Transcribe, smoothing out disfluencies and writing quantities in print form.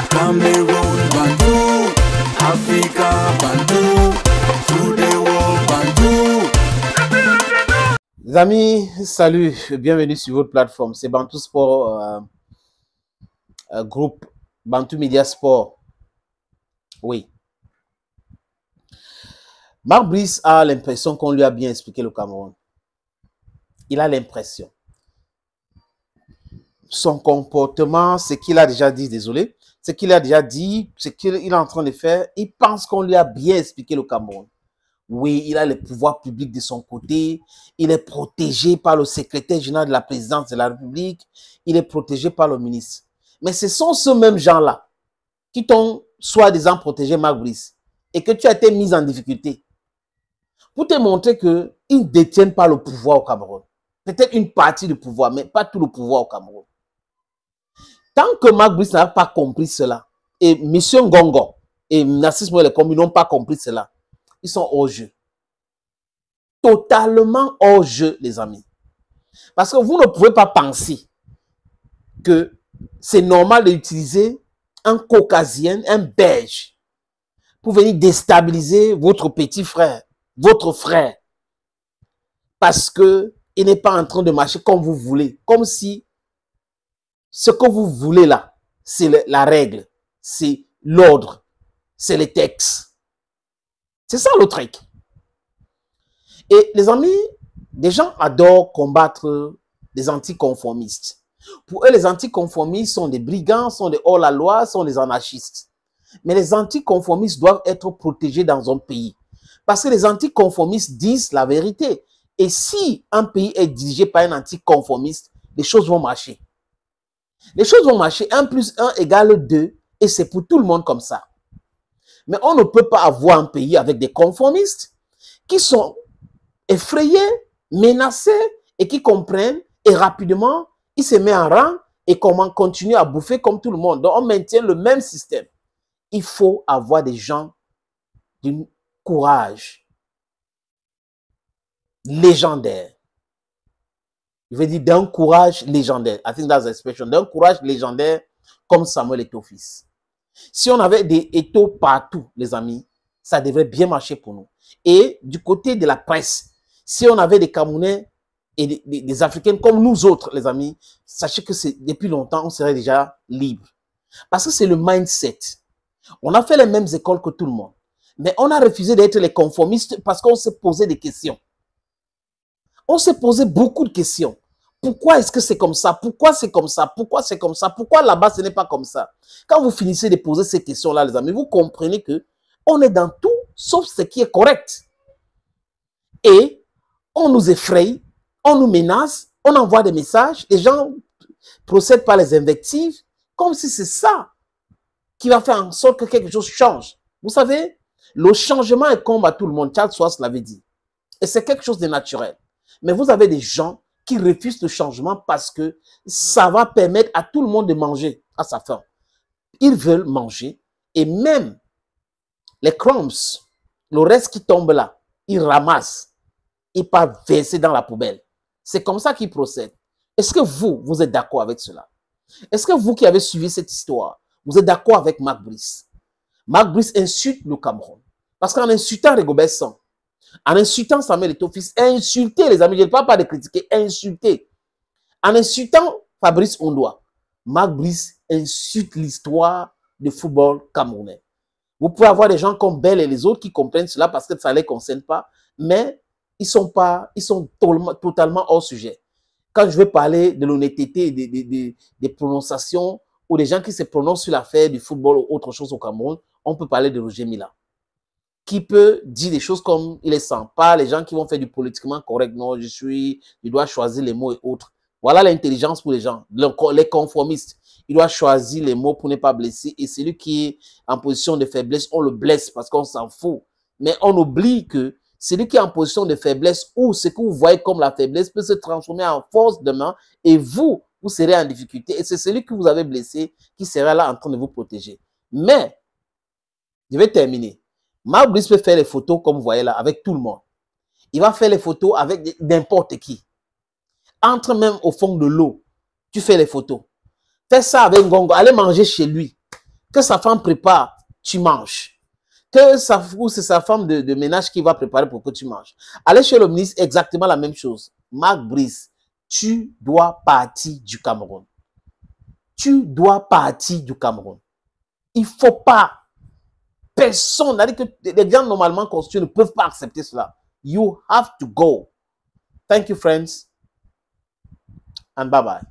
Cameroun, Bantou, Africa, Bantou, through the world, Bantou. Les amis, salut, bienvenue sur votre plateforme. C'est Bantou Sport, groupe Bantou Media Sport. Oui. Marc Brice a l'impression qu'on lui a bien expliqué le Cameroun. Il a l'impression. Son comportement, ce qu'il a déjà dit, désolé, ce qu'il a déjà dit, ce qu'il est en train de faire, il pense qu'on lui a bien expliqué le Cameroun. Oui, il a le pouvoir public de son côté, il est protégé par le secrétaire général de la présidence de la République, il est protégé par le ministre. Mais ce sont ceux mêmes gens-là qui t'ont soi-disant protégé, Marc Brice, et que tu as été mis en difficulté pour te montrer qu'ils ne détiennent pas le pouvoir au Cameroun. Peut-être une partie du pouvoir, mais pas tout le pouvoir au Cameroun. Tant que Marc Brice n'a pas compris cela, et M. Ngongo et Narcisse Moelle-Kombi n'ont pas compris cela, ils sont hors jeu. Totalement hors jeu, les amis. Parce que vous ne pouvez pas penser que c'est normal d'utiliser un caucasien, un belge, pour venir déstabiliser votre petit frère, votre frère. Parce qu'il n'est pas en train de marcher comme vous voulez. Comme si ce que vous voulez là, c'est la règle, c'est l'ordre, c'est les textes. C'est ça le truc. Et les amis, des gens adorent combattre des anticonformistes. Pour eux, les anticonformistes sont des brigands, sont des hors-la-loi, sont des anarchistes. Mais les anticonformistes doivent être protégés dans un pays. Parce que les anticonformistes disent la vérité. Et si un pays est dirigé par un anticonformiste, les choses vont marcher. Les choses vont marcher. 1 plus 1 égale 2. Et c'est pour tout le monde comme ça. Mais on ne peut pas avoir un pays avec des conformistes qui sont effrayés, menacés et qui comprennent. Et rapidement, ils se mettent en rang et comment continuer à bouffer comme tout le monde. Donc, on maintient le même système. Il faut avoir des gens d'un courage légendaire. Je veux dire d'un courage légendaire. I think that's the expression. D'un courage légendaire comme Samuel Eto'o-Fils. Si on avait des Eto'o partout, les amis, ça devrait bien marcher pour nous. Et du côté de la presse, si on avait des Camerounais et des Africains comme nous autres, les amis, sachez que depuis longtemps, on serait déjà libre. Parce que c'est le mindset. On a fait les mêmes écoles que tout le monde. Mais on a refusé d'être les conformistes parce qu'on s'est posé des questions. On s'est posé beaucoup de questions. Pourquoi est-ce que c'est comme ça? Pourquoi c'est comme ça? Pourquoi c'est comme ça? Pourquoi là-bas ce n'est pas comme ça? Quand vous finissez de poser ces questions-là, les amis, vous comprenez que on est dans tout sauf ce qui est correct. Et on nous effraie, on nous menace, on envoie des messages, les gens procèdent par les invectives, comme si c'est ça qui va faire en sorte que quelque chose change. Vous savez, le changement est comme à tout le monde. Charles Schwab l'avait dit. Et c'est quelque chose de naturel. Mais vous avez des gens qui refusent le changement parce que ça va permettre à tout le monde de manger à sa faim. Ils veulent manger et même les crumbs, le reste qui tombe là, ils ramassent, ils partent verser dans la poubelle. C'est comme ça qu'ils procèdent. Est-ce que vous êtes d'accord avec cela? Est-ce que vous qui avez suivi cette histoire, vous êtes d'accord avec Marc Brice? Marc Brice insulte le Cameroun. Parce qu'en insultant Rigobert Song, en insultant Samuel Eto'o-Fils, insulter les amis, je ne parle pas de critiquer, insulter. En insultant Fabrice Ondoa, Marc Brice insulte l'histoire du football camerounais. Vous pouvez avoir des gens comme Bell et les autres qui comprennent cela parce que ça ne les concerne pas, mais ils sont totalement hors sujet. Quand je vais parler de l'honnêteté des prononciations ou des gens qui se prononcent sur l'affaire du football ou autre chose au Cameroun, on peut parler de Roger Mila, qui peut dire des choses comme il est sans pas, les gens qui vont faire du politiquement correct, non, je dois choisir les mots et autres. Voilà l'intelligence pour les gens, les conformistes. Il doit choisir les mots pour ne pas blesser. Et celui qui est en position de faiblesse, on le blesse parce qu'on s'en fout. Mais on oublie que celui qui est en position de faiblesse ou ce que vous voyez comme la faiblesse peut se transformer en force demain et vous serez en difficulté. Et c'est celui que vous avez blessé qui sera là en train de vous protéger. Mais, je vais terminer. Marc Brice peut faire les photos comme vous voyez là avec tout le monde. Il va faire les photos avec n'importe qui. Entre même au fond de l'eau, tu fais les photos. Fais ça avec Ngongo, allez manger chez lui. Que sa femme prépare, tu manges. Que c'est sa femme de ménage qui va préparer pour que tu manges. Aller chez le ministre, exactement la même chose. Marc Brice, tu dois partir du Cameroun. Tu dois partir du Cameroun. Il ne faut pas. Personne, c'est-à-dire que les gens normalement constitués ne peuvent pas accepter cela. You have to go. Thank you, friends. And bye-bye.